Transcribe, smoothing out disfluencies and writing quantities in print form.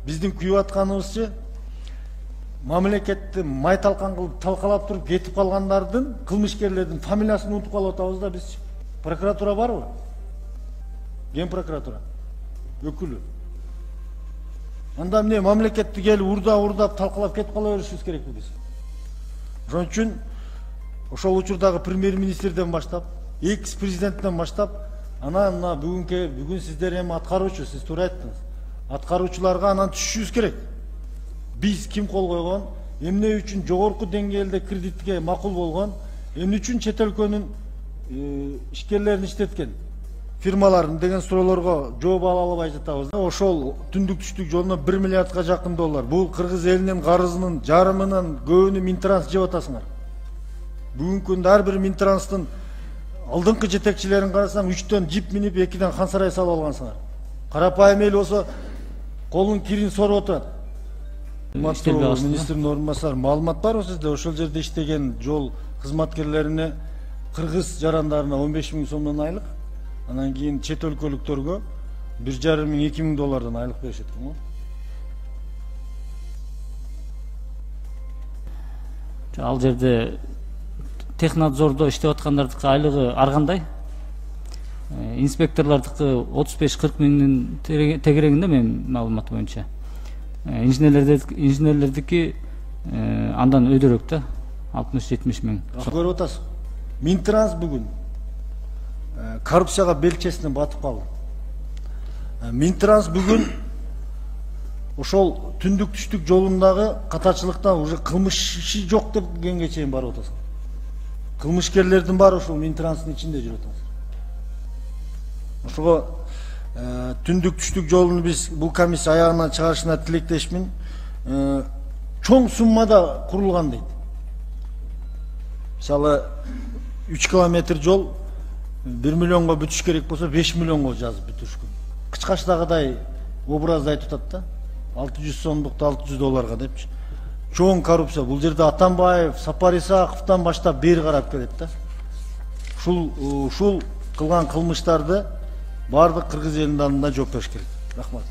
биздин күйүп атканыбызчы мамлекетти май талкан кылып талкалап туруп кетип калгандардын, кылмышкерлердин фамилиясын унутуп калып атабыз да биз. Прокуратура барбы? Ген прокуратура өкүлү. Анда эмне мамлекетти келип урдап талкалап кетип кала беришибиз керекпи биз? Ошон үчүн ошол учурдагы премьер-министрден баштап, экс-президенттен баштап, мына бүгүн сиздер эми аткаруучу, сиз туура айттыңыз. Аткаруучуларга анан түшүшүбүз керек. Биз ким кол койгон, эмне үчүн жогорку деңгээлде кредитке макул болгон, эмне үчүн чет өлкөнүн ишкерлерин иштеткен фирмаларын деген суроолорго жооп ала албай жатабыз. Ошол түндүк түштүк жолуна 1 миллиардка жакын доллар. Бул кыргыз элинин карызынын жарымынан көбүнү Минтранс жеп атасыңар. Бүгүнкү күндө ар бир Минтранстын алдыңкы жетекчилерин карасаң 3төн жип минип 2ден Хан-Сарай салып алгансыңар. Карапайым эл болсо колунун кирин соруп отурат. Министрдин орун басары маалымат барбы сизде? Ошол жерде иштеген жол кызматкерлерине кыргыз жарандарына 15 000 сомдон айлык, анан кийин чет өлкөлүктөргө 1,5 мың 2 мың доллардан айлык беришет экен го. Ал жерде технадзордо иштеп аткандардыкы айлыгы ар кандай? Инспекторлордукы 35-40 миңдин тегерегинде менин маалымат боюнча. Инженерлердики андан өйдөрөөк да, 60-70 миң. Көрүп атасыз. Минтранс бүгүн коррупцияга белчесине батып калды. Минтранс бүгүн ошол түндүк түштүк жолундагы катачылыктан уже кылмыш иши жок дегенге чейин барып атасыз. Кылмышкерлердин баары ошол Минтранстын ичинде жүрүп атасыз. Ошого түндүк түштүк жолуну биз бул комиссия аягына чыгарышына тилектешмин. Чоң суммада курулган дейт. Мисалы 3 километр жол 1 миллионго бүтүш керек болсо 5 миллионго жазып бүтүрүшкөн. Кычкачтагыдай образды айтып атат да. 600 сомдукту 600 долларга депчи. Чоң коррупция. Бул жерде Атамбаев, Сапар Исаковтан баштап бери карап келет да. Ушул кылган кылмыштарды бардык кыргыз элинин алдында жооп бериш керек. Рахмат.